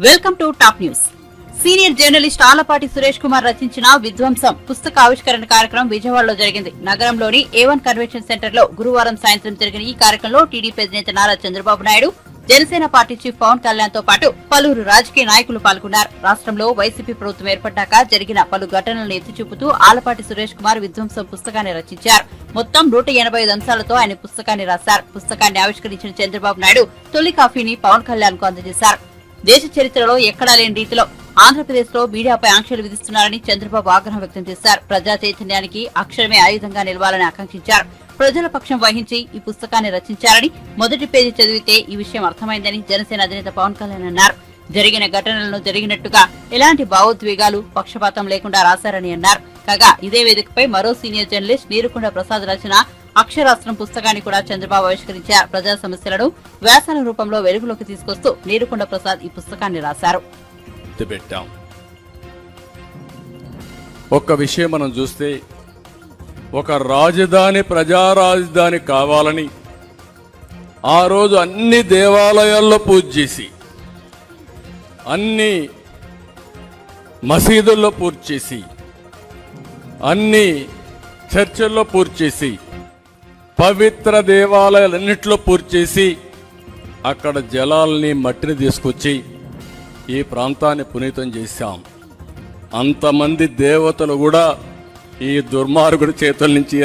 Welcome to top news. Senior journalist Alapati Suresh Kumar రచించిన విధ్వంసం పుస్తక ఆవిష్కరణ కార్యక్రమం విజయవాడలో జరిగింది. నగరంలోని A1 కన్వెన్షన్ సెంటర్ లో గురువారం సాయంత్రం జరిగిన ఈ కార్యక్రమంలో టీడీపీ అధినేత నారా చంద్రబాబు నాయుడు, జనసేన పార్టీ చీఫ్ పవన్ కళ్యాణ్ తో పాటు పలువురు రాజకీయ నాయకులు పాల్గొన్నారు. రాష్ట్రంలో వైసీపీ ప్రభుత్వం ఏర్పడ్డాక జరిగిన పలు ఘటనలను ఎత్తిచూపుతూ ఆలపాటి సురేష్ కుమార్ విధ్వంసం పుస్తకాన్ని రచించారు. మొత్తం 185 అంశాలతో ఆయన పుస్తకాన్ని రాశారు. పుస్తకాన్ని ఆవిష్కరించిన చంద్రబాబు నాయుడు తొలి కాపీని పవన్ కళ్యాణ్ కు అందజేశారు. దేశ చరిత్రలో ఎక్కడా లేని రీతిలో ఆంధ్రప్రదేశ్ లో మీడియాపై ఆంక్షలు విధిస్తున్నారని చంద్రబాబు ఆగ్రహం వ్యక్తం చేశారు. ప్రజా చైతన్యానికి అక్షరమే ఆయుధంగా నిలవాలని ఆకాంక్షించారు. ప్రజల పక్షం వహించి ఈ పుస్తకాన్ని రచించారని, మొదటి పేజీ చదివితే ఈ విషయం అర్థమైందని జనసేన అధినేత పవన్ కళ్యాణ్ అన్నారు. జరిగిన ఘటనలను జరిగినట్టుగా ఎలాంటి భావోద్వేగాలు, పక్షపాతం లేకుండా రాశారని అన్నారు. కాగా ఇదే వేదికపై మరో సీనియర్ జర్నలిస్ట్ నీరుకొండ ప్రసాద్ రచన అక్షరాస్త్రం పుస్తకాన్ని కూడా చంద్రబాబు ఆవిష్కరించారు. ప్రజా సమస్యలను వ్యాసాల రూపంలో వెలుగులోకి తీసుకొస్తూ నీరుకొండ ప్రసాద్ ఈ పుస్తకాన్ని రాశారు. ఒక్క విషయం మనం చూస్తే, ఒక రాజధాని, ప్రజా రాజధాని కావాలని ఆ రోజు అన్ని దేవాలయాల్లో పూజ చేసి, అన్ని మసీదుల్లో పూజ చేసి, అన్ని చర్చిల్లో పూజ చేసి, పవిత్ర దేవాలయాలన్నింటిలో పూర్తి చేసి, అక్కడ జలాల్ని, మట్టిని తీసుకొచ్చి ఈ ప్రాంతాన్ని పునీతం చేశాం. అంతమంది దేవతలు కూడా ఈ దుర్మార్గుడి చేతుల నుంచి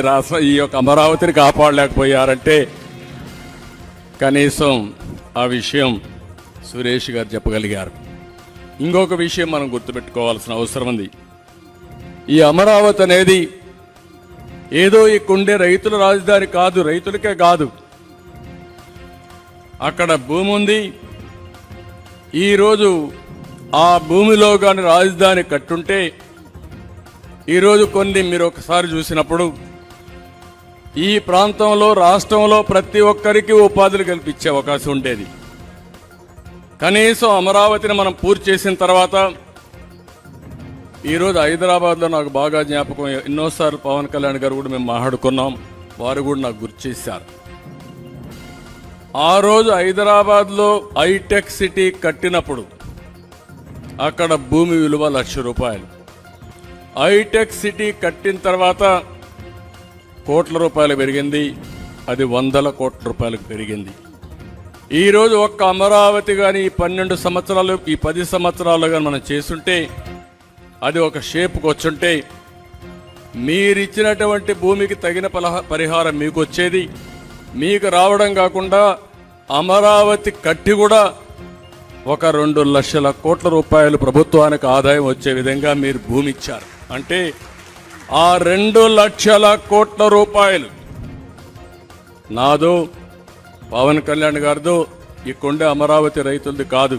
ఈ యొక్క అమరావతిని కాపాడలేకపోయారంటే కనీసం ఆ విషయం సురేష్ గారు చెప్పగలిగారు. ఇంకొక విషయం మనం గుర్తుపెట్టుకోవాల్సిన అవసరం ఉంది. ఈ అమరావతి అనేది ఏదో ఇక్కడుండే రైతుల రాజధాని కాదు, రైతులకే కాదు. అక్కడ భూమి ఉంది. ఈరోజు ఆ భూమిలో కానీ రాజధాని కట్టుంటే ఈరోజు కొన్ని మీరు ఒకసారి చూసినప్పుడు ఈ ప్రాంతంలో, రాష్ట్రంలో ప్రతి ఒక్కరికి ఉపాధులు కల్పించే అవకాశం ఉండేది. కనీసం అమరావతిని మనం పూర్తి చేసిన తర్వాత ఈరోజు హైదరాబాద్లో నాకు బాగా జ్ఞాపకం, ఎన్నోసార్లు పవన్ కళ్యాణ్ గారు కూడా మేము మాట్లాడుకున్నాం, వారు కూడా నాకు గుర్తు చేశారు. ఆ రోజు హైదరాబాద్లో హైటెక్ సిటీ కట్టినప్పుడు అక్కడ భూమి విలువ ₹1,00,000. హైటెక్ సిటీ కట్టిన తర్వాత కోట్ల రూపాయలు పెరిగింది, అది వందల కోట్ల రూపాయలకు పెరిగింది. ఈరోజు ఒక్క అమరావతి కానీ ఈ 12 సంవత్సరాలు, ఈ 10 సంవత్సరాలు కానీ మనం చేస్తుంటే, అది ఒక షేప్కి వచ్చుంటే, మీరిచ్చినటువంటి భూమికి తగిన పరిహారం మీకు వచ్చేది. మీకు రావడం కాకుండా అమరావతి కట్టి కూడా ఒక 2 లక్షల కోట్ల రూపాయలు ప్రభుత్వానికి ఆదాయం వచ్చే విధంగా మీరు భూమి ఇచ్చారు. అంటే ఆ 2 లక్షల కోట్ల రూపాయలు నాదో, పవన్ కళ్యాణ్ గారిదో, ఈ కొండ అమరావతి రైతులది కాదు,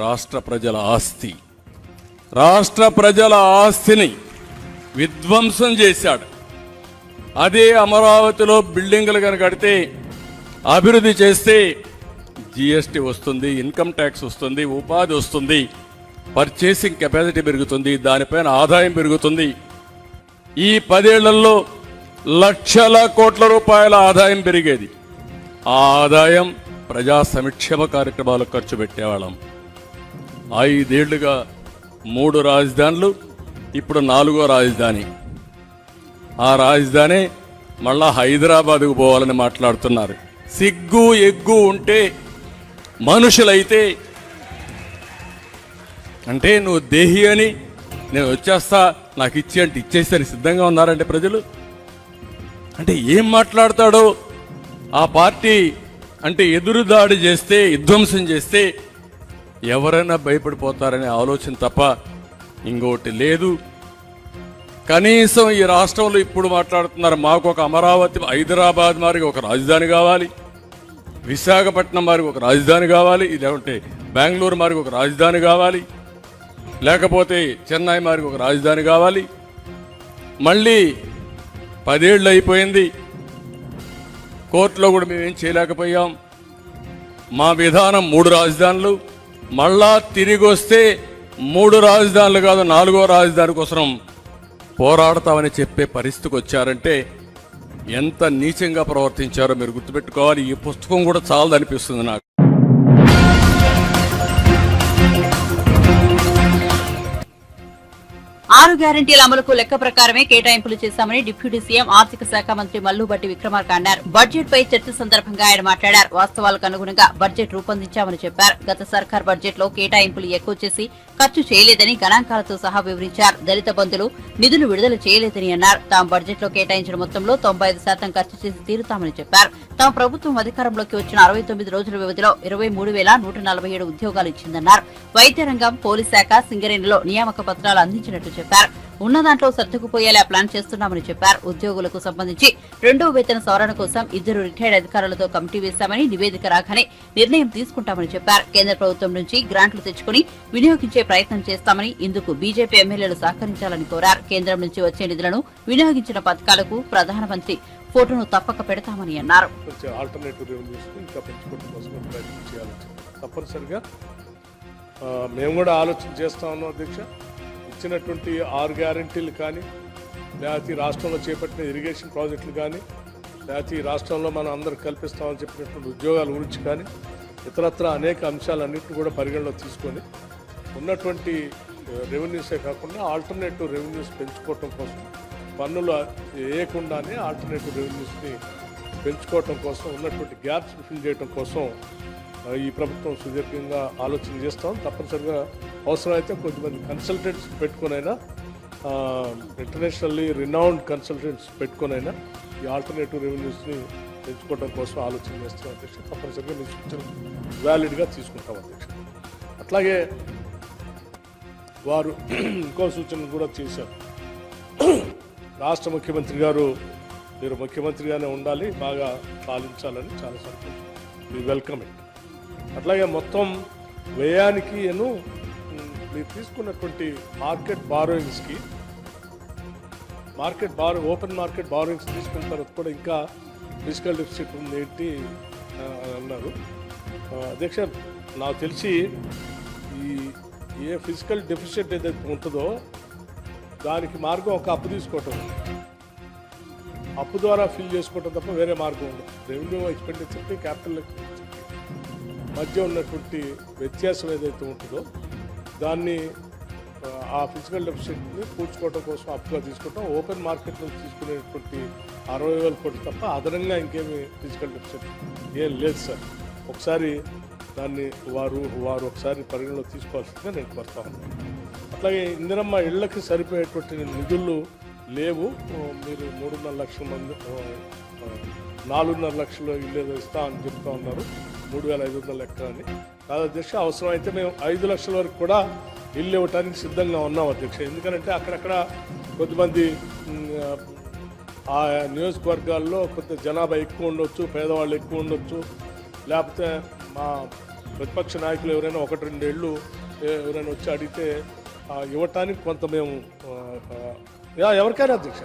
రాష్ట్ర ప్రజల ఆస్తి. రాష్ట్ర ప్రజల ఆస్తిని విధ్వంసం చేశాడు. అదే అమరావతిలో బిల్డింగులు కనుక కడితే, అభివృద్ధి చేస్తే GST వస్తుంది, ఇన్కమ్ ట్యాక్స్ వస్తుంది, ఉపాధి వస్తుంది, పర్చేసింగ్ కెపాసిటీ పెరుగుతుంది, దానిపైన ఆదాయం పెరుగుతుంది. ఈ 10 ఏళ్లలో లక్షల కోట్ల రూపాయల ఆదాయం పెరిగేది. ఆ ఆదాయం ప్రజా సంక్షేమ కార్యక్రమాలకు ఖర్చు పెట్టేవాళ్ళం. 5 ఏళ్లుగా 3 రాజధానులు, ఇప్పుడు 4వ రాజధాని. ఆ రాజధాని మళ్ళా హైదరాబాద్కు పోవాలని మాట్లాడుతున్నారు. సిగ్గు ఎగ్గు ఉంటే మనుషులైతే, అంటే నువ్వు దేహి అని నేను వచ్చేస్తా, నాకు ఇచ్చి అంటే ఇచ్చేసరి సిద్ధంగా ఉన్నారంటే ప్రజలు. అంటే ఏం మాట్లాడతాడో ఆ పార్టీ అంటే ఎదురుదాడి చేస్తే, విధ్వంసం చేస్తే ఎవరైనా భయపడిపోతారనే ఆలోచన తప్ప ఇంకోటి లేదు. కనీసం ఈ రాష్ట్రంలో ఇప్పుడు మాట్లాడుతున్నారు, మాకు ఒక అమరావతి, హైదరాబాద్ మారికి ఒక రాజధాని కావాలి, విశాఖపట్నం మారికి ఒక రాజధాని కావాలి, లేకుంటే బెంగళూరు మారికి ఒక రాజధాని కావాలి, లేకపోతే చెన్నై మారికి ఒక రాజధాని కావాలి. మళ్ళీ 10 ఏళ్ళు అయిపోయింది, కోర్టులో కూడా మేమేం చేయలేకపోయాం. మా విధానం 3 రాజధానులు, మళ్ళా తిరిగి వస్తే 3 రాజధానులు కాదు 4వ రాజధాని కోసం పోరాడతామని చెప్పే పరిస్థితికి వచ్చారంటే ఎంత నీచంగా ప్రవర్తించారో మీరు గుర్తుపెట్టుకోవాలి. ఈ పుస్తకం కూడా చాలదనిపిస్తుంది నాకు. 6 గ్యారెంటీల అమలుకు లెక్క ప్రకారమే కేటాయింపులు చేశామని డిప్యూటీ సీఎం ఆర్థిక శాఖ మంత్రి మల్లుబట్టి విక్రమార్క అన్నారు. బడ్జెట్ పై చర్చ సందర్భంగా ఆయన మాట్లాడారు. వాస్తవాలకు అనుగుణంగా బడ్జెట్ రూపొందించామని చెప్పారు. గత సర్కార్ బడ్జెట్ లో కేటాయింపులు ఎక్కువ చేసి ఖర్చు చేయలేదని గణాంకాలతో సహా వివరించారు. దళిత బంధులు నిధులు విడుదల చేయలేదని అన్నారు. తాము బడ్జెట్ లో కేటాయించిన మొత్తంలో 95% ఖర్చు చేసి తీరుతామని చెప్పారు. తమ ప్రభుత్వం అధికారంలోకి వచ్చిన 69 రోజుల వ్యవధిలో 23,147 ఉద్యోగాలు ఇచ్చిందన్నారు. వైద్య రంగం, పోలీస్ శాఖ, సింగరేణిలో నియామక పత్రాలు అందించినట్టు చెప్పారు. ఉన్న దాంట్లో సర్దుకుపోయేలా ప్లాన్ చేస్తున్నామని చెప్పారు. ఉద్యోగులకు సంబంధించి 2వ వేతన సవరణ కోసం 2 రిటైర్డ్ అధికారులతో కమిటీ వేశామని, నివేదిక రాగానే నిర్ణయం తీసుకుంటామని చెప్పారు. కేంద్ర ప్రభుత్వం నుంచి గ్రాంట్లు తెచ్చుకుని వినియోగించే ప్రయత్నం చేస్తామని, ఇందుకు బీజేపీ ఎమ్మెల్యేలు సహకరించాలని కోరారు. కేంద్రం నుంచి వచ్చే నిధులను వినియోగించిన పథకాలకు ప్రధానమంత్రి ఫోటోను తప్పక పెడతామని అన్నారు. తప్పనిసరిగా మేము కూడా ఆలోచన చేస్తా ఉన్నాం అధ్యక్ష. ఇచ్చినటువంటి 6 గ్యారెంటీలు కానీ, లేకపోతే రాష్ట్రంలో చేపట్టిన ఇరిగేషన్ ప్రాజెక్టులు కానీ, లేకపోతే రాష్ట్రంలో మనం అందరూ కల్పిస్తామని చెప్పినటువంటి ఉద్యోగాల గురించి కానీ, ఇతరత్ర అనేక అంశాలన్నింటినీ కూడా పరిగణలో తీసుకొని ఉన్నటువంటి రెవెన్యూసే కాకుండా ఆల్టర్నేటివ్ రెవెన్యూస్ పెంచుకోవటం కోసం, పన్నులు వేయకుండానే ఆల్టర్నేటివ్ రెవెన్యూస్ని పెంచుకోవటం కోసం, ఉన్నటువంటి గ్యాప్స్ ఫిల్ చేయడం కోసం ఈ ప్రభుత్వం సుదీర్ఘంగా ఆలోచన చేస్తాం. తప్పనిసరిగా అవసరమైతే కొంతమంది కన్సల్టెంట్స్ పెట్టుకునైనా, ఇంటర్నేషనల్లీ రినౌండ్ కన్సల్టెంట్స్ పెట్టుకునైనా ఈ ఆల్టర్నేటివ్ రెవెన్యూస్ని పెంచుకోవడం కోసం ఆలోచన చేస్తాం అధ్యక్ష. తప్పనిసరిగా మీ సూచన వ్యాలిడ్గా తీసుకుంటాం అధ్యక్ష. అట్లాగే వారు ఇంకో సూచన కూడా చేశారు. రాష్ట్ర ముఖ్యమంత్రి గారు మీరు ముఖ్యమంత్రిగానే ఉండాలి, బాగా పాలించాలని. చాలా సంతోషం, మీ వెల్కమ్ ఇట్. అట్లాగే మొత్తం వ్యయానికి మీరు తీసుకున్నటువంటి ఓపెన్ మార్కెట్ బారోయింగ్స్ తీసుకున్న తర్వాత కూడా ఇంకా ఫిజికల్ డెఫిసిట్ ఉంది ఏంటి అన్నారు అధ్యక్ష. నాకు తెలిసి ఏ ఫిజికల్ డెఫిసిట్ ఏదైతే ఉంటుందో దానికి మార్గం ఒక అప్పు తీసుకోవటం, అప్పు ద్వారా ఫిల్ చేసుకోవటం తప్ప వేరే మార్గం ఉండదు. రెవెన్యూ ఎక్స్పెండిచర్కి క్యాపిటల్ మధ్య ఉన్నటువంటి వ్యత్యాసం ఏదైతే ఉంటుందో దాన్ని ఆ ఫిజికల్ డెఫిసిట్ని పూడ్చుకోవడం కోసం అప్పుగా తీసుకోవటం. ఓపెన్ మార్కెట్లో తీసుకునేటువంటి 60,000 కోట్లు తప్ప అదనంగా ఇంకేమి ఫిజికల్ డెఫిసిట్ ఏం లేదు సార్. ఒకసారి దాన్ని వారు ఒకసారి పరిగణలో తీసుకోవాల్సిందిగా నేను కోరుతా ఉన్నాను. అట్లాగే ఇందిరమ్మ ఇళ్లకి సరిపోయేటువంటి నిధులు లేవు. మీరు 3.5 లక్షల మంది 4.5 లక్షల ఇల్లు ఇస్తా అని చెప్తా ఉన్నారు. 3,500 లెక్క అని కాదు అధ్యక్ష. అవసరం అయితే మేము 5 లక్షల వరకు కూడా ఇల్లు ఇవ్వడానికి సిద్ధంగా ఉన్నాం అధ్యక్ష. ఎందుకంటే అక్కడక్కడ కొద్దిమంది ఆ నియోజకవర్గాల్లో కొంత జనాభా ఎక్కువ ఉండొచ్చు, పేదవాళ్ళు ఎక్కువ ఉండొచ్చు, లేకపోతే మా ప్రతిపక్ష నాయకులు ఎవరైనా 1-2 ఏళ్ళు ఎవరైనా వచ్చి అడిగితే ఇవ్వటానికి కొంత మేము ఎవరికైనా అధ్యక్ష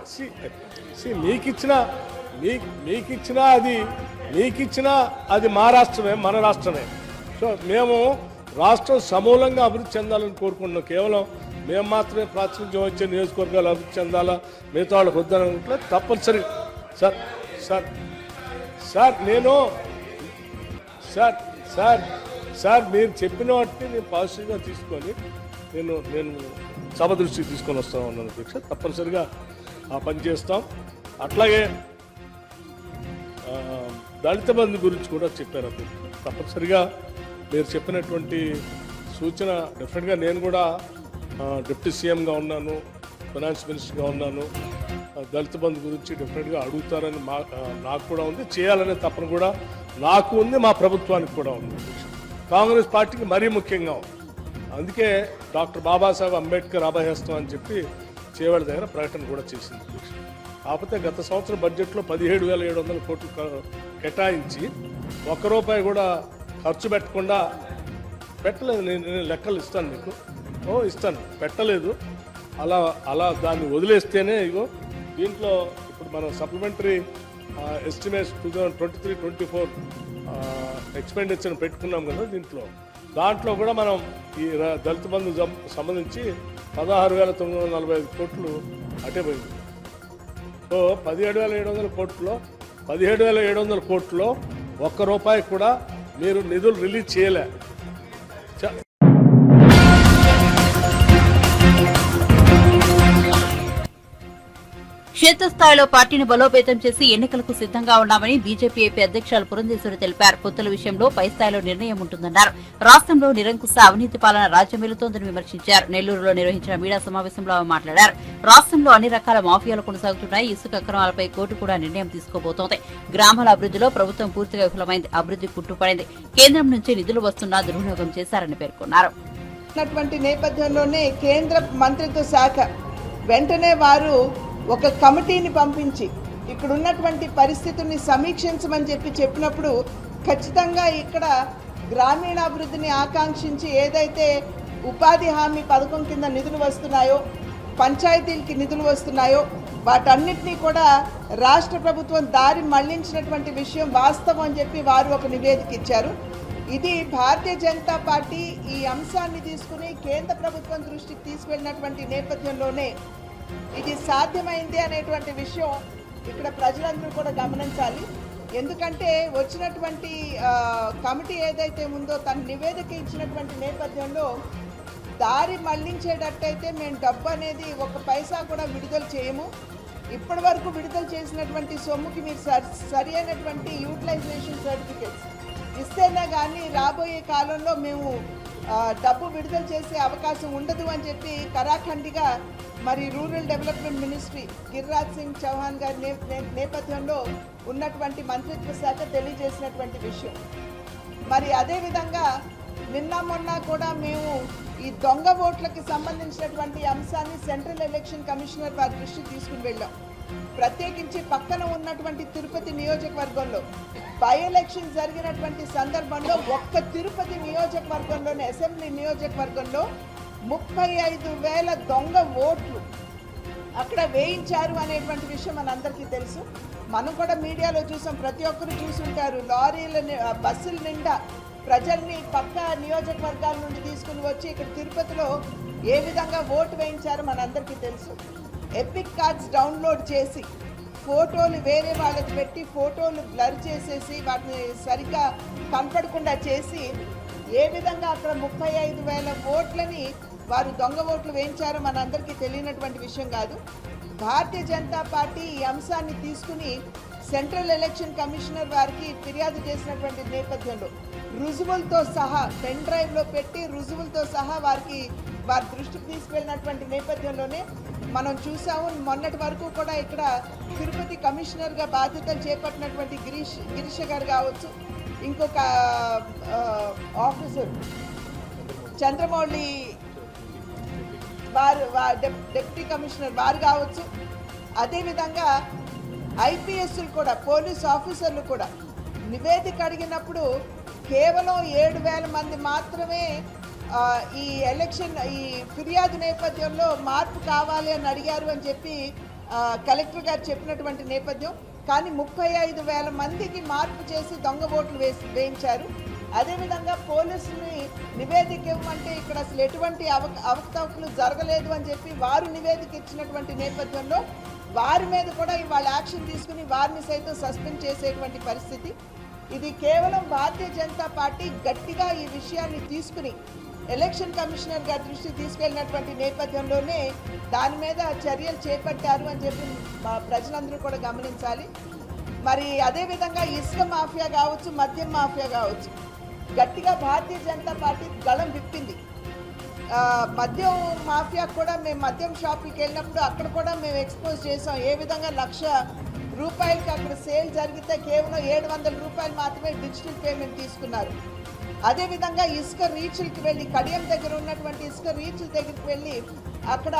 మీకిచ్చినా అది మా రాష్ట్రమే, మన రాష్ట్రమే. సో మేము రాష్ట్రం సమూలంగా అభివృద్ధి చెందాలని కోరుకుంటున్నాం. కేవలం మేము మాత్రమే ప్రాతినిధ్యం వచ్చే నియోజకవర్గాలు అభివృద్ధి చెందాలా, మిగతా వాళ్ళకి వద్దని అనుకుంటే తప్పనిసరి సార్ మీరు చెప్పిన వాటిని నేను పాజిటివ్గా తీసుకొని నేను సభ దృష్టికి తీసుకొని వస్తా ఉన్నాను అధ్యక్ష. తప్పనిసరిగా ఆ పని చేస్తాం. అట్లాగే దళిత బంధు గురించి కూడా చెప్పారు అధ్యక్ష. తప్పనిసరిగా మీరు చెప్పినటువంటి సూచన డెఫినెట్గా నేను కూడా డిప్యూటీ సీఎంగా ఉన్నాను, ఫైనాన్స్ మినిస్టర్గా ఉన్నాను. దళిత బంధు గురించి డెఫినెట్గా అడుగుతారని నాకు కూడా ఉంది, చేయాలనే తపన కూడా నాకు ఉంది, మా ప్రభుత్వానికి కూడా ఉంది. కాంగ్రెస్ పార్టీకి మరీ ముఖ్యంగా ఉంది. అందుకే డాక్టర్ బాబాసాహెబ్ అంబేద్కర్ అభయహస్తం అని చెప్పి చేవెళ్ళ దగ్గర ప్రకటన కూడా చేసింది. కాకపోతే గత సంవత్సరం బడ్జెట్లో 17,700 కోట్లు కేటాయించి ₹1 కూడా ఖర్చు పెట్టలేదు. నేను లెక్కలు ఇస్తాను మీకు, ఇస్తాను, పెట్టలేదు. అలా దాన్ని వదిలేస్తేనే ఇగో దీంట్లో ఇప్పుడు మనం సప్లిమెంటరీ ఎస్టిమేట్స్ 2023-24 ఎక్స్పెండిచర్ పెట్టుకున్నాం కదా. దాంట్లో కూడా మనం ఈ దళిత బంధు సంబంధించి 16,945 కోట్లు అటే పోయింది. సో 17,700 కోట్లలో 17,700 కోట్లలో ₹1 కూడా మీరు నిధులు రిలీజ్ చేయలే. క్షేత్రస్థాయిలో పార్టీని బలోపేతం చేసి ఎన్నికలకు సిద్ధంగా ఉన్నామని బీజేపీ ఏపీ అధ్యక్షులు పురంధేశ్వరి తెలిపారు. పొత్తుల విషయంలో పై స్థాయిలో నిర్ణయం ఉంటుందన్నారు. రాష్ట్రంలో నిరంకుశ అవినీతి పాలన రాజ్యమేలుతోందని విమర్శించారు. నెల్లూరులో నిర్వహించిన మీడియా సమావేశంలో ఆమె మాట్లాడారు. రాష్ట్రంలో అన్ని రకాల మాఫియాలు కొనసాగుతున్నాయి. ఇసుక అక్రమాలపై కోర్టు కూడా నిర్ణయం తీసుకోబోతోంది. గ్రామాల అభివృద్ధిలో ప్రభుత్వం పూర్తిగా విఫలమైంది. అభివృద్ధి కుట్టుపడింది. కేంద్రం నుంచి నిధులు వస్తున్నా దుర్వినియోగం చేశారని పేర్కొన్నారు. నేపథ్యంలోనే కేంద్ర మంత్రిత్వ శాఖ వెంటనే వారు ఒక కమిటీని పంపించి ఇక్కడ ఉన్నటువంటి పరిస్థితుల్ని సమీక్షించమని చెప్పినప్పుడు ఖచ్చితంగా ఇక్కడ గ్రామీణాభివృద్ధిని ఆకాంక్షించి ఏదైతే ఉపాధి హామీ పథకం కింద నిధులు వస్తున్నాయో, పంచాయతీలకి నిధులు వస్తున్నాయో వాటన్నిటినీ కూడా రాష్ట్ర ప్రభుత్వం దారి మళ్లించినటువంటి విషయం వాస్తవం అని చెప్పి వారు ఒక నివేదిక ఇచ్చారు. ఇది భారతీయ జనతా పార్టీ ఈ అంశాన్ని తీసుకుని కేంద్ర ప్రభుత్వం దృష్టికి తీసుకెళ్ళినటువంటి నేపథ్యంలోనే ఇది సాధ్యమైంది అనేటువంటి విషయం ఇక్కడ ప్రజలందరూ కూడా గమనించాలి. ఎందుకంటే వచ్చినటువంటి కమిటీ ఏదైతే ఉందో తన నివేదిక ఇచ్చినటువంటి నేపథ్యంలో దారి మళ్లించేటట్టయితే మేము డబ్బు అనేది ఒక పైసా కూడా విడుదల చేయము. ఇప్పటి వరకు విడుదల చేసినటువంటి సొమ్ముకి మీరు సరి అయినటువంటి యూటిలైజేషన్ సర్టిఫికేట్స్ ఇస్తేనే కానీ రాబోయే కాలంలో మేము డబ్బు విడుదల చేసే అవకాశం ఉండదు అని చెప్పి కరాఖండిగా మరి rural development ministry Giriraj Singh Chauhan గారి నేపథ్యంలో ఉన్నటువంటి మంత్రిత్వ శాఖ తెలియజేసినటువంటి విషయం. మరి అదేవిధంగా నిన్న మొన్న కూడా మేము ఈ దొంగ ఓట్లకి సంబంధించినటువంటి అంశాన్ని సెంట్రల్ ఎలక్షన్ కమిషనర్ వారి దృష్టికి తీసుకుని వెళ్ళాం. ప్రత్యేకించి పక్కన ఉన్నటువంటి తిరుపతి నియోజకవర్గంలో బై ఎలక్షన్ జరిగినటువంటి సందర్భంలో ఒక్క తిరుపతి నియోజకవర్గంలోనే అసెంబ్లీ నియోజకవర్గంలో 35,000 దొంగ ఓట్లు అక్కడ వేయించారు అనేటువంటి విషయం మనందరికీ తెలుసు. మనం కూడా మీడియాలో చూసాం, ప్రతి ఒక్కరు చూసుంటారు. లారీల బస్సుల నిండా ప్రజల్ని పక్క నియోజకవర్గాల నుండి తీసుకుని వచ్చి ఇక్కడ తిరుపతిలో ఏ విధంగా ఓటు వేయించారో మనందరికీ తెలుసు. ఎపిక్ కార్డ్స్ డౌన్లోడ్ చేసి ఫోటోలు వేరే వాళ్ళకి పెట్టి ఫోటోలు బ్లర్ చేసేసి వాటిని సరిగ్గా కనపడకుండా చేసి ఏ విధంగా అక్కడ 35,000 ఓట్లని వారు దొంగ ఓట్లు వేయించారో మనందరికీ తెలియనటువంటి విషయం కాదు. భారతీయ జనతా పార్టీ ఈ అంశాన్ని తీసుకుని సెంట్రల్ ఎలక్షన్ కమిషనర్ వారికి ఫిర్యాదు చేసినటువంటి నేపథ్యంలో రుజువులతో సహా పెన్ డ్రైవ్లో పెట్టి రుజువులతో సహా వారి దృష్టికి తీసుకెళ్ళినటువంటి నేపథ్యంలోనే మనం చూసాము. మొన్నటి వరకు కూడా ఇక్కడ తిరుపతి కమిషనర్గా బాధ్యతలు చేపట్టినటువంటి గిరీష్ గారు కావచ్చు, ఇంకొక ఆఫీసర్ చంద్రమౌళి వారు డిప్యూటీ కమిషనర్ వారు కావచ్చు, అదేవిధంగా ఐపీఎస్లు కూడా పోలీస్ ఆఫీసర్లు కూడా నివేదిక అడిగినప్పుడు కేవలం 7,000 మంది మాత్రమే ఈ ఎలక్షన్ ఈ ఫిర్యాదు నేపథ్యంలో మార్పు కావాలి అని అడిగారు అని చెప్పి కలెక్టర్ గారు చెప్పినటువంటి నేపథ్యం. కానీ 35,000 మందికి మార్పు చేసి దొంగ ఓట్లు వేయించారు. అదేవిధంగా పోలీసుని నివేదిక ఇవ్వమంటే ఇక్కడ అసలు ఎటువంటి అవకతవకలు జరగలేదు అని చెప్పి వారు నివేదిక ఇచ్చినటువంటి నేపథ్యంలో వారి మీద కూడా ఇవాళ యాక్షన్ తీసుకుని వారిని సైతం సస్పెండ్ చేసేటువంటి పరిస్థితి. ఇది కేవలం భారతీయ జనతా పార్టీ గట్టిగా ఈ విషయాన్ని తీసుకుని ఎలక్షన్ కమిషనర్ గారి దృష్టికి తీసుకెళ్ళినటువంటి నేపథ్యంలోనే దాని మీద చర్యలు చేపట్టారు అని చెప్పి ప్రజలందరూ కూడా గమనించాలి. మరి అదేవిధంగా ఇసుక మాఫియా కావచ్చు, మద్యం మాఫియా కావచ్చు, గట్టిగా భారతీయ జనతా పార్టీ గళం విప్పింది. మద్యం మాఫియా కూడా మేము మద్యం షాపులకి వెళ్ళినప్పుడు అక్కడ కూడా మేము ఎక్స్పోజ్ చేసాం. ఏ విధంగా 1,00,000 రూపాయలకి అక్కడ సేల్ జరిగితే కేవలం 700 రూపాయలు మాత్రమే డిజిటల్ పేమెంట్ తీసుకున్నారు. అదేవిధంగా ఇసుక రీచ్లకి వెళ్ళి కడియం దగ్గర ఉన్నటువంటి ఇసుక రీచ్ల దగ్గరికి వెళ్ళి అక్కడ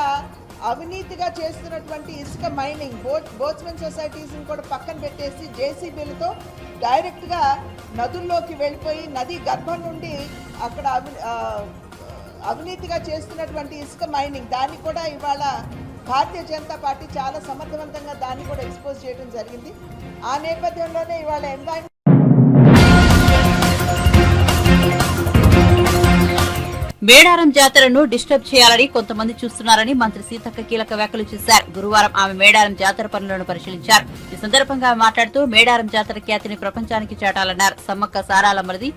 అవినీతిగా చేస్తున్నటువంటి ఇసుక మైనింగ్ బోట్స్మెన్ సొసైటీస్ని కూడా పక్కన పెట్టేసి జేసీబీలతో డైరెక్ట్గా నదుల్లోకి వెళ్ళిపోయి నది గర్భం నుండి అక్కడ అవినీతిగా చేస్తున్నటువంటి ఇసుక మైనింగ్ దాన్ని కూడా ఇవాళ భారతీయ జనతా పార్టీ చాలా సమర్థవంతంగా దాన్ని కూడా ఎక్స్పోజ్ చేయడం జరిగింది. ఆ నేపథ్యంలోనే ఇవాళ ఎన్వైరన్మెంట్ మేడారం జాతరను డిస్టర్బ్ చేయాలని కొంతమంది చూస్తున్నారని మంత్రి సీతక్క కీలక వ్యాఖ్యలు చేశారు. గురువారం ఆమె మేడారం జాతర పనులను పరిశీలించారు. ఈ సందర్భంగా మాట్లాడుతూ మేడారం జాతర ఖ్యాతిని ప్రపంచానికి చాటాలన్నారు. సమ్మక్క సారాలమ్మది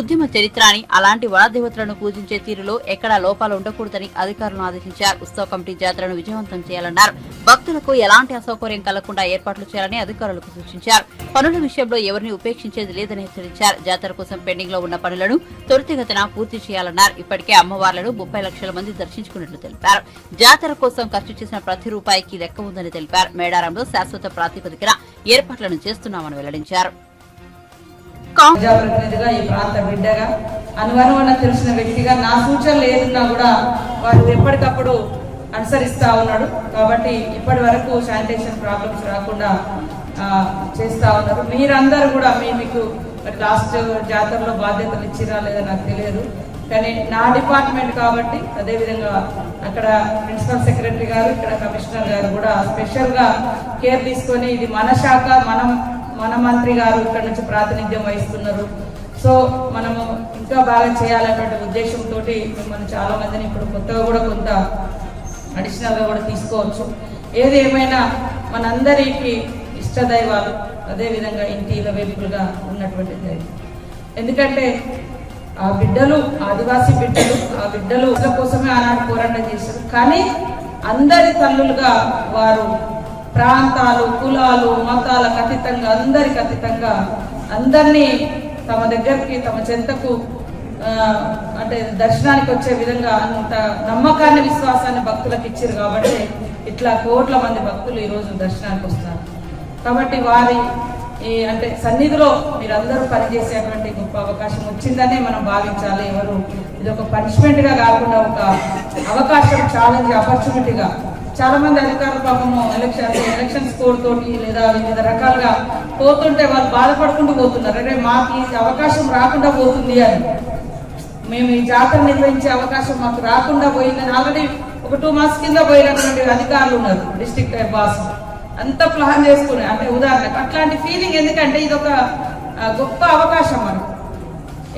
ఉద్యమ చరిత్ర అని, అలాంటి వనదేవతలను పూజించే తీరులో ఎక్కడా లోపాలు ఉండకూడదని అధికారులను ఆదేశించారు. ఉత్సవ కమిటీ జాతరను విజయవంతం చేయాలన్నారు. భక్తులకు ఎలాంటి అసౌకర్యం కలగకుండా ఏర్పాట్లు చేయాలని అధికారులకు సూచించారు. పనుల విషయంలో ఎవరిని ఉపేక్షించేది లేదని హెచ్చరించారు. జాతర కోసం పెండింగ్ లో ఉన్న పనులను త్వరితగతిన పూర్తి చేయాలన్నారు. ఇప్పటికే అమ్మవార్లను 30 లక్షల మంది దర్శించుకున్నట్లు తెలిపారు. జాతర కోసం ఖర్చు చేసిన ప్రతి రూపాయికి లెక్క ఉందని తెలిపారు. మేడారంలో శాశ్వత ప్రాతిపదికన ఏర్పాట్లను చేస్తున్నామని వెల్లడించారు. ప్రజాప్రతినిధిగా, ఈ ప్రాంత బిడ్డగా, అనువనువన తెలిసిన వ్యక్తిగా నా సూచనలు ఏదున్నా కూడా వారు ఎప్పటికప్పుడు అనుసరిస్తా ఉన్నాడు. కాబట్టి ఇప్పటి వరకు శానిటేషన్ ప్రాబ్లమ్స్ రాకుండా చేస్తా ఉన్నారు. మీరందరూ కూడా మీకు లాస్ట్ జాతరలో బాధ్యతలు ఇచ్చిరా లేదా నాకు తెలియదు, కానీ నా డిపార్ట్మెంట్ కాబట్టి అదేవిధంగా అక్కడ ప్రిన్సిపల్ సెక్రటరీ గారు, ఇక్కడ కమిషనర్ గారు కూడా స్పెషల్గా కేర్ తీసుకొని ఇది మన శాఖ, మన మంత్రి గారు ఇక్కడ నుంచి ప్రాతినిధ్యం వహిస్తున్నారు. సో మనము ఇంకా బాగా చేయాలన్నటువంటి ఉద్దేశంతో మిమ్మల్ని చాలా మందిని ఇప్పుడు కొత్తగా కూడా కొంత అడిషనల్గా కూడా తీసుకోవచ్చు. ఏది ఏమైనా మనందరికీ ఇష్టదైవాలు, అదేవిధంగా ఇంటిల వైపులుగా ఉన్నటువంటి దైవం. ఎందుకంటే ఆ బిడ్డలు, ఆదివాసీ బిడ్డలు, ఆ బిడ్డలు కోసమే ఆనాడు పోరాటం చేశారు. కానీ అందరి తల్లులుగా వారు ప్రాంతాలు, కులాలు, మతాలకు అతీతంగా, అందరికి అతీతంగా అందరినీ తమ దగ్గరికి, తమ చెంతకు అంటే దర్శనానికి వచ్చే విధంగా అంత నమ్మకాన్ని, విశ్వాసాన్ని భక్తులకు ఇచ్చారు. కాబట్టి ఇట్లా కోట్ల మంది భక్తులు ఈరోజు దర్శనానికి వస్తారు. కాబట్టి వారి అంటే సన్నిధిలో మీరందరూ పనిచేసేటువంటి గొప్ప అవకాశం వచ్చిందనే మనం భావించాలి. ఎవరు ఇది ఒక పనిష్మెంట్గా కాకుండా ఒక అవకాశం, ఛాలెంజ్, ఆపర్చునిటీగా. చాలా మంది అధికారులు పాపము ఎలక్షన్ స్కోర్ తోటి లేదా వివిధ రకాలుగా పోతుంటే వాళ్ళు బాధపడుకుంటూ పోతున్నారు. అంటే మాకు ఈ అవకాశం రాకుండా పోతుంది అని, మేము ఈ జాతర నిర్వహించే అవకాశం మాకు రాకుండా పోయిందని ఆల్రెడీ ఒక 2 months కింద పోయినటువంటి అధికారులు ఉన్నారు. డిస్ట్రిక్ట్ బాస్ అంతా ప్లాన్ చేసుకునే, అంటే ఉదాహరణకు అట్లాంటి ఫీలింగ్. ఎందుకంటే ఇది ఒక గొప్ప అవకాశం మనకు,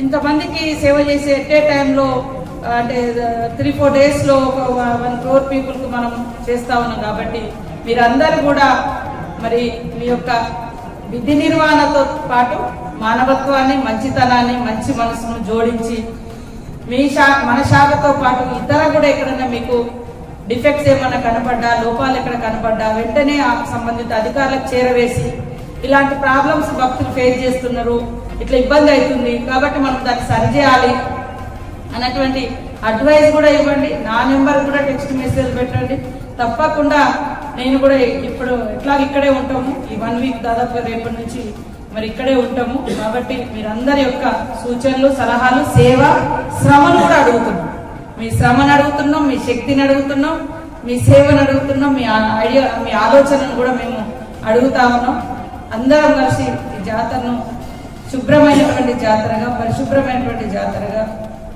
ఇంతమందికి సేవ చేసే ఎట్టే టైంలో, అంటే 3-4 daysలో 1 crore పీపుల్కి మనం చేస్తా ఉన్నాం. కాబట్టి మీరందరూ కూడా మరి మీ యొక్క విధి నిర్వహణతో పాటు మానవత్వాన్ని, మంచితనాన్ని, మంచి మనసును జోడించి మన శాఖతో పాటు ఇతర కూడా ఎక్కడన్నా మీకు డిఫెక్ట్స్ ఏమన్నా కనపడ్డా, లోపాలు ఎక్కడ కనపడ్డా వెంటనే ఆ సంబంధిత అధికారులకు చేరవేసి ఇలాంటి ప్రాబ్లమ్స్ భక్తులు ఫేస్ చేస్తున్నారు, ఇట్లా ఇబ్బంది అవుతుంది కాబట్టి మనం దాన్ని సరిచేయాలి అన్నటువంటి అడ్వైస్ కూడా ఇవ్వండి. నా నెంబర్ కూడా టెక్స్ట్ మెసేజ్ పెట్టండి. తప్పకుండా నేను కూడా ఇప్పుడు ఎట్లా ఇక్కడే ఉంటాము, ఈ 1 week దాదాపు రేపటి నుంచి మరి ఇక్కడే ఉంటాము. కాబట్టి మీరందరి యొక్క సూచనలు, సలహాలు, సేవ, శ్రమను కూడా అడుగుతున్నాం. మీ శ్రమను అడుగుతున్నాం, మీ శక్తిని అడుగుతున్నాం, మీ సేవను అడుగుతున్నాం, మీ ఐడియా, మీ ఆలోచనను కూడా మేము అడుగుతా ఉన్నాం. అందరం కలిసి ఈ జాతరను శుభ్రమైనటువంటి జాతరగా, పరిశుభ్రమైనటువంటి జాతరగా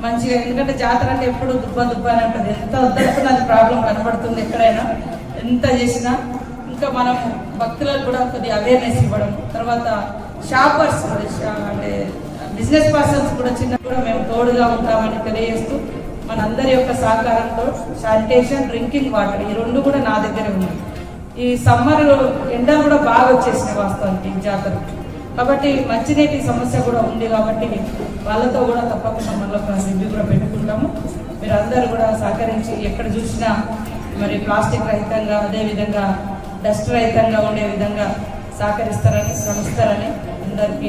మంచిగా, ఎందుకంటే జాతర అంటే ఎప్పుడు దుబ్బ అని ఉంటుంది. ఎంత వద్దనుకున్నా అది ప్రాబ్లం కనపడుతుంది ఎక్కడైనా, ఎంత చేసినా. ఇంకా మనం భక్తులకు కూడా కొద్దిగా అవేర్నెస్ ఇవ్వడం, తర్వాత షాపర్స్ అంటే బిజినెస్ పర్సన్స్ కూడా కూడా మేము తోడుగా ఉంటామని తెలియజేస్తూ, మనందరి యొక్క సహకారంతో శానిటేషన్, డ్రింకింగ్ వాటర్ ఈ 2 కూడా నా దగ్గరే ఉన్నాయి. ఈ సమ్మర్ ఎండలు కూడా బాగా వచ్చేసినాయి వాస్తవానికి ఈ జాతర. కాబట్టి మంచినీటి సమస్య కూడా ఉంది. కాబట్టి వాళ్ళతో కూడా తప్పకుండా మళ్ళీ ఒక రివ్యూ కూడా పెట్టుకుంటాము. మీరు అందరూ కూడా సహకరించి ఎక్కడ చూసినా మరి ప్లాస్టిక్ రహితంగా, అదేవిధంగా డస్ట్ రహితంగా ఉండే విధంగా సహకరిస్తారని, శ్రమిస్తారని అందరికీ.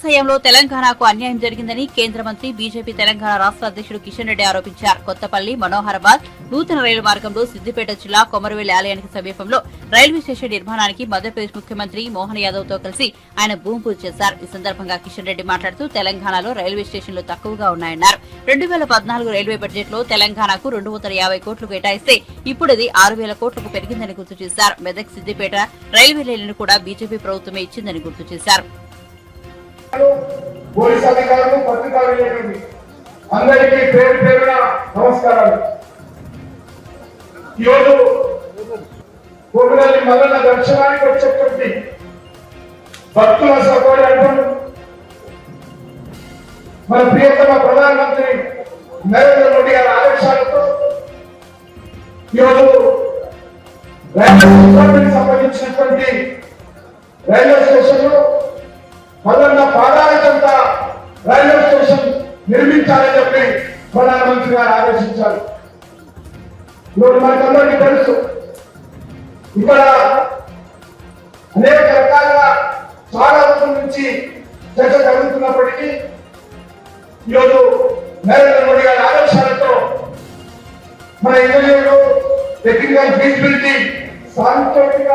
హయాంలో తెలంగాణకు అన్యాయం జరిగిందని కేంద్ర మంత్రి, బీజేపీ తెలంగాణ రాష్ట్ర అధ్యక్షుడు కిషన్ రెడ్డి ఆరోపించారు. కొత్తపల్లి, మనోహరాబాద్ నూతన రైలు మార్గంలో సిద్దిపేట జిల్లా కొమరవెల్లి ఆలయానికి సమీపంలో రైల్వే స్టేషన్ నిర్మాణానికి మధ్యప్రదేశ్ ముఖ్యమంత్రి మోహన్ యాదవ్ తో కలిసి ఆయన భూమి పూజ చేశారు. ఈ సందర్భంగా కిషన్ రెడ్డి మాట్లాడుతూ తెలంగాణలో రైల్వే స్టేషన్లు తక్కువగా ఉన్నాయన్నారు. 2014 రైల్వే బడ్జెట్ లో తెలంగాణకు 250 కోట్లు కేటాయిస్తే ఇప్పుడు ఇది 6,000 కోట్లకు పెరిగిందని గుర్తు చేశారు. మెదక్, సిద్దిపేట రైల్వే లైన్లను కూడా బీజేపీ ప్రభుత్వమే ఇచ్చిందని గుర్తు చేశారు. పోలీస్ అధికారులు, పత్రికా విలేకరులు అందరికీ పేరు పేరున నమస్కారాలు. ఈరోజు కోమరవెల్లి మల్లన్న దర్శనానికి వచ్చేటువంటి భక్తుల సౌకర్యాలు మన ప్రియతమ ప్రధానమంత్రి నరేంద్ర మోడీ గారి ఆదేశాలతో ఈరోజు రైల్వే సంబంధించినటువంటి రైల్వే స్టేషన్ మల్లన్న పాదాల చెంత రైల్వే స్టేషన్ నిర్మించాలని చెప్పి ప్రధానమంత్రి గారు ఆదేశించారు. ఇప్పుడు మనకందరికీ తెలుసు ఇక్కడ అనేక రకాలుగా చాలా రోజుల నుంచి చర్చ జరుగుతున్నప్పటికీ ఈరోజు నరేంద్ర మోడీ గారి ఆదేశాలతో మన ఇంజనీర్లు టెక్నికల్ ఫీజిబిలిటీ సాంకేతిక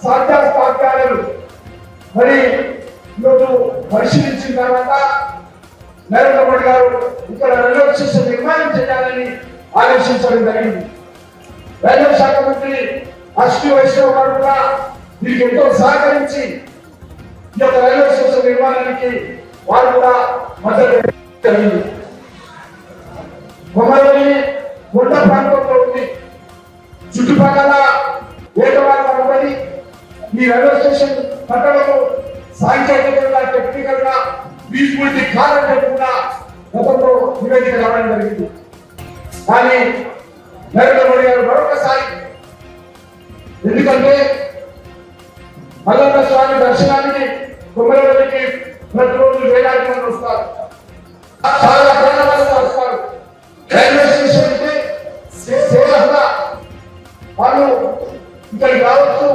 సాధ్యాలు మరి ఈరోజు పరిశీలించిన తర్వాత నరేంద్ర మోడీ గారు ఇక్కడ రైల్వే స్టేషన్ నిర్మాణం చేయాలని ఆదేశించడం జరిగింది. రైల్వే శాఖ మంత్రి అశ్విని వైష్ణవ్ గారు కూడా దీనికి ఎంతో సహకరించి ఈ యొక్క రైల్వే స్టేషన్ నిర్మాణానికి వారు కూడా మద్దతు జరిగింది. కొమరవెల్లి కొండ ప్రాంతంలో ఉంది. చుట్టుపక్కల ఏకవారం ఉన్నది. ఈ రైల్వే స్టేషన్ కట్టడము సాంకేతికంగా టెక్నికల్ గా ఫీజిబిలిటీ కావాలంటే కూడా గతంలో నివేదిక రావడం జరిగింది. కానీ నరేంద్ర మోడీ గారు మరొకసారి, ఎందుకంటే మల్లన్న స్వామి దర్శనానికి కొమరవెల్లికి ప్రతిరోజు వేలాది మంది వస్తారు, చాలా ప్రాణాలతో వస్తారు. రైల్వే స్టేషన్ అంటే సేవగా వాళ్ళు ఇక్కడికి రావచ్చు,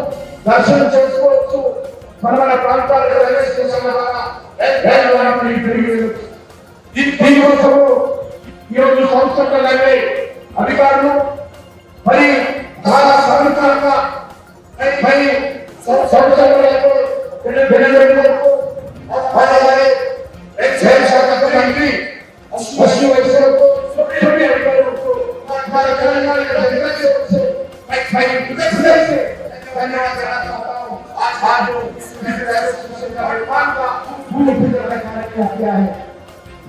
దర్శనం చేసుకోవచ్చు. మన ప్రాంతాలకు రైల్వే స్టేషన్ దీనికోసము ఈరోజు సంస్థల రైల్వే అధికారులు మరి చాలా సంవత్సరంగా మరి సంవత్సరాలకు మంత్రి అశ్విని వైష్ణవ్కు అధికారులకు మన తెలంగాణ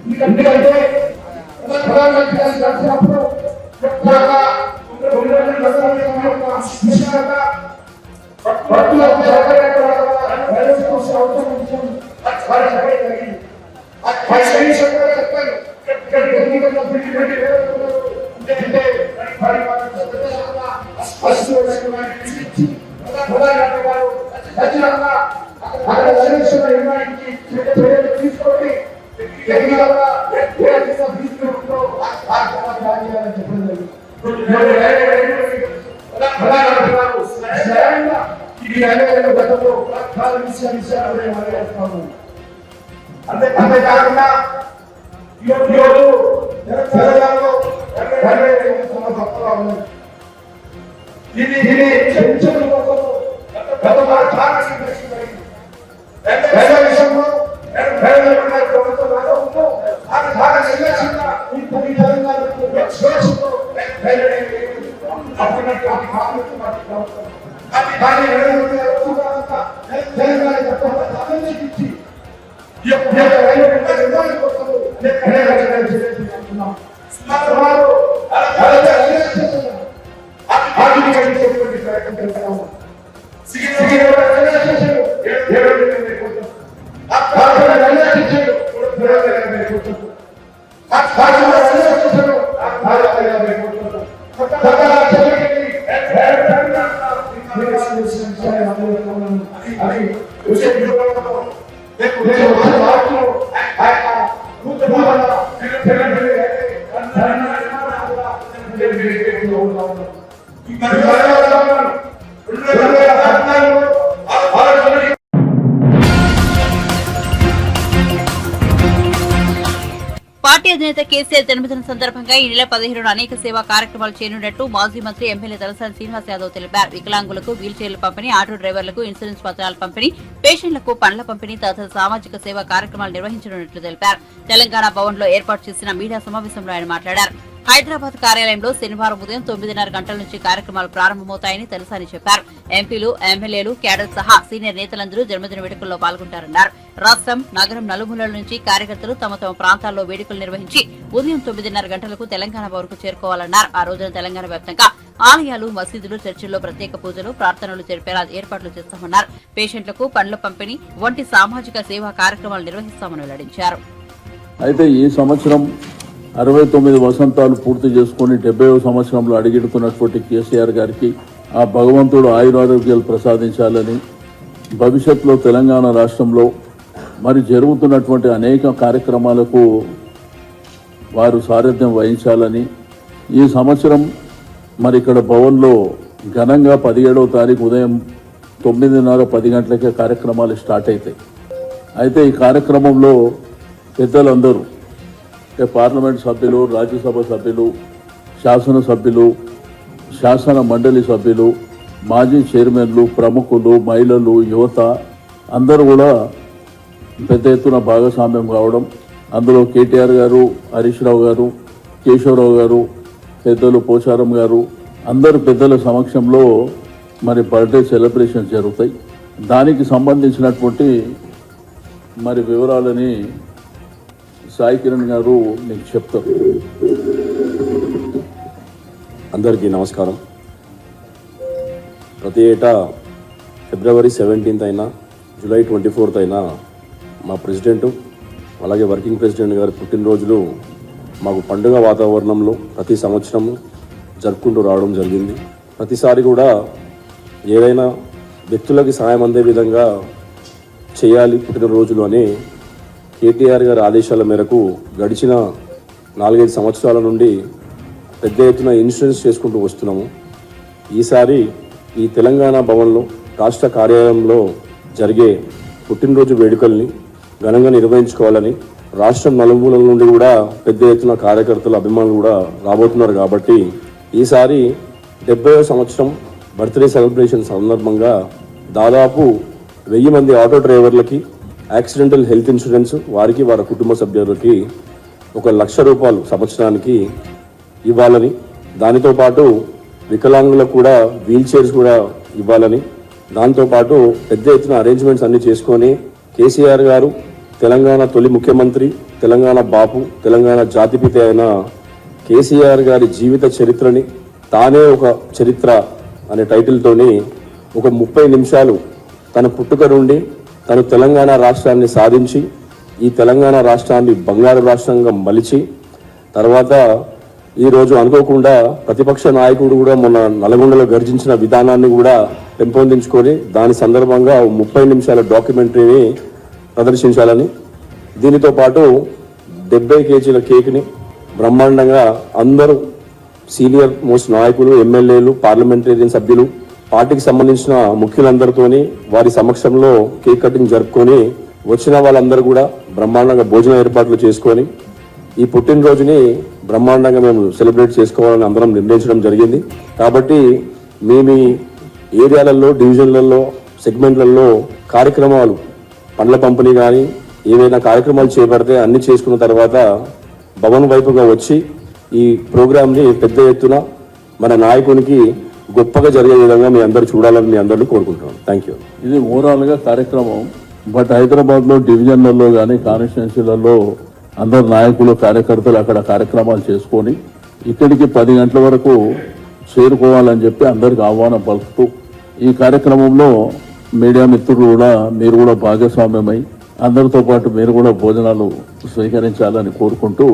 ఎందుకంటే ప్రధానమంత్రి గారు కలిసినప్పుడు తీసుకొని అంతేకాకుండా ఈరోజు తెలంగాణలో ఇది పెన్షన్ కోసం గతంలో చాలా రైల్వే విషయంలో ప్రభుత్వం పార్టీ అధినేత కేసీఆర్ జన్మదిన సందర్భంగా ఈ నెల 15న అనేక సేవా కార్యక్రమాలు చేయనున్నట్టు మాజీ మంత్రి ఎమ్మెల్యే తలసాని శ్రీనివాస్ యాదవ్ తెలిపారు. వికలాంగులకు వీల్ చైర్ల పంపిణీ, ఆటో డ్రైవర్లకు ఇన్సూరెన్స్ పత్రాల పంపిణీ, పేషెంట్లకు పండ్ల పంపిణీ తదితర సామాజిక సేవా కార్యక్రమాలు నిర్వహించనున్నట్లు తెలిపారు. తెలంగాణ భవన్ లో ఏర్పాటు చేసిన మీడియా సమావేశంలో ఆయన మాట్లాడారు. హైదరాబాద్ కార్యాలయంలో శనివారం ఉదయం 9:30 గంటల నుంచి కార్యక్రమాలు ప్రారంభమవుతాయని తలసాని చెప్పారు. ఎంపీలు, ఎమ్మెల్యేలు, క్యాడర్ సహా సీనియర్ నేతలందరూ జన్మదిన వేడుకల్లో పాల్గొంటారన్నారు. రాష్ట్రం, నగరం నలుమూలల నుంచి కార్యకర్తలు తమ తమ ప్రాంతాల్లో వేడుకలు నిర్వహించి ఉదయం 9:30 గంటలకు తెలంగాణ భవన్ కు చేరుకోవాలన్నారు. ఆ రోజున తెలంగాణ వ్యాప్తంగా ఆలయాలు, మసీదులు, చర్చిల్లో ప్రత్యేక పూజలు, ప్రార్థనలు జరిపేలా ఏర్పాట్లు చేస్తామన్నారు. పేషెంట్లకు పండ్ల పంపిణీ వంటి సామాజిక సేవా కార్యక్రమాలు నిర్వహిస్తామని వెల్లడించారు. అయితే ఈ సంవత్సరం 69 వసంతాలు పూర్తి చేసుకుని 70వ సంవత్సరంలో అడిగెడుతున్నటువంటి కేసీఆర్ గారికి ఆ భగవంతుడు ఆయురారోగ్యాలు ప్రసాదించాలని, భవిష్యత్తులో తెలంగాణ రాష్ట్రంలో మరి జరుగుతున్నటువంటి అనేక కార్యక్రమాలకు వారు సారథ్యం వహించాలని ఈ సంవత్సరం మరి ఇక్కడ భవన్లో ఘనంగా 17వ తారీఖు ఉదయం 9:30-10 గంటలకే కార్యక్రమాలు స్టార్ట్ అవుతాయి. అయితే ఈ కార్యక్రమంలో పెద్దలందరూ అంటే పార్లమెంట్ సభ్యులు, రాజ్యసభ సభ్యులు, శాసనసభ్యులు, శాసన మండలి సభ్యులు, మాజీ చైర్మన్లు, ప్రముఖులు, మహిళలు, యువత అందరూ కూడా పెద్ద ఎత్తున భాగస్వామ్యం కావడం, అందులో కేటీఆర్ గారు, హరీష్ రావు గారు, కేశవరావు గారు, పెద్దలు పోచారం గారు అందరు పెద్దల సమక్షంలో మరి బర్త్డే సెలబ్రేషన్ జరుగుతాయి. దానికి సంబంధించినటువంటి మరి వివరాలని సాయి కిరణ్ గారు మీకు చెప్తారు. అందరికీ నమస్కారం. ప్రతి ఏటా ఫిబ్రవరి 17th అయినా జూలై 24th అయినా మా ప్రెసిడెంటు అలాగే వర్కింగ్ ప్రెసిడెంట్ గారి పుట్టినరోజులు మాకు పండుగ వాతావరణంలో ప్రతి సంవత్సరము జరుపుకుంటూ రావడం జరిగింది. ప్రతిసారి కూడా ఏదైనా వ్యక్తులకి సాయం అందే విధంగా చేయాలి పుట్టినరోజులు అని కేటీఆర్ గారి ఆదేశాల మేరకు గడిచిన 4-5 సంవత్సరాల నుండి పెద్ద ఎత్తున ఇన్సూరెన్స్ చేసుకుంటూ వస్తున్నాము. ఈసారి ఈ తెలంగాణ భవన్లో రాష్ట్ర కార్యాలయంలో జరిగే పుట్టినరోజు వేడుకల్ని ఘనంగా నిర్వహించుకోవాలని రాష్ట్రం నలుమూలల నుండి కూడా పెద్ద ఎత్తున కార్యకర్తలు, అభిమానులు కూడా రాబోతున్నారు. కాబట్టి ఈసారి 70వ సంవత్సరం బర్త్డే సెలబ్రేషన్ సందర్భంగా దాదాపు 1000 మంది ఆటో డ్రైవర్లకి యాక్సిడెంటల్ హెల్త్ ఇన్సూరెన్స్, వారికి వారి కుటుంబ సభ్యులకి 1 లక్ష రూపాయలు సంవత్సరానికి ఇవ్వాలని, దానితో పాటు వికలాంగులకు కూడా వీల్ చైర్స్ కూడా ఇవ్వాలని, దాంతోపాటు పెద్ద ఎత్తున అరేంజ్మెంట్స్ అన్ని చేసుకొని కేసీఆర్ గారు తెలంగాణ తొలి ముఖ్యమంత్రి, తెలంగాణ బాపు, తెలంగాణ జాతిపిత అయిన కేసీఆర్ గారి జీవిత చరిత్రని తానే ఒక చరిత్ర అనే టైటిల్తోని ఒక 30 నిమిషాలు తన పుట్టుక నుండి తను తెలంగాణ రాష్ట్రాన్ని సాధించి ఈ తెలంగాణ రాష్ట్రాన్ని బంగారు రాష్ట్రంగా మలిచి తర్వాత ఈరోజు అనుకోకుండా ప్రతిపక్ష నాయకుడు కూడా మొన్న నల్గొండలో గర్జించిన విధానాన్ని కూడా పెంపొందించుకొని దాని సందర్భంగా 30 నిమిషాల డాక్యుమెంటరీని ప్రదర్శించాలని, దీనితో పాటు 70 కేజీల కేక్ని బ్రహ్మాండంగా అందరూ సీనియర్ మోస్ట్ నాయకులు, ఎమ్మెల్యేలు, పార్లమెంటేరియన్ సభ్యులు, పార్టీకి సంబంధించిన ముఖ్యులందరితోని వారి సమక్షంలో కేక్ కటింగ్ జరుపుకొని వచ్చిన వాళ్ళందరూ కూడా బ్రహ్మాండంగా భోజన ఏర్పాట్లు చేసుకొని ఈ పుట్టినరోజుని బ్రహ్మాండంగా మేము సెలబ్రేట్ చేసుకోవాలని అందరం నిర్ణయించడం జరిగింది. కాబట్టి మీ ఏరియాలలో, డివిజన్లలో, సెగ్మెంట్లలో కార్యక్రమాలు, పండ్ల పంపిణీ కానీ ఏవైనా కార్యక్రమాలు చేపడితే అన్ని చేసుకున్న తర్వాత భవన్ వైపుగా వచ్చి ఈ ప్రోగ్రామ్ని పెద్ద ఎత్తున మన నాయకునికి గొప్పగా జరిగే విధంగా మీ అందరూ చూడాలని మీ అందరినీ కోరుకుంటున్నాను. Thank you. ఇది ఓవరాల్గా కార్యక్రమం. బట్ హైదరాబాద్లో డివిజన్లలో కానీ కాన్స్టిట్యున్సీలలో అందరు నాయకులు, కార్యకర్తలు అక్కడ కార్యక్రమాలు చేసుకొని ఇక్కడికి 10 గంటల వరకు చేరుకోవాలని చెప్పి అందరికి ఆహ్వానం పలుకుతూ ఈ కార్యక్రమంలో మీడియా మిత్రులు కూడా మీరు కూడా భాగస్వామ్యమై అందరితో పాటు మీరు కూడా భోజనాలు స్వీకరించాలని కోరుకుంటూ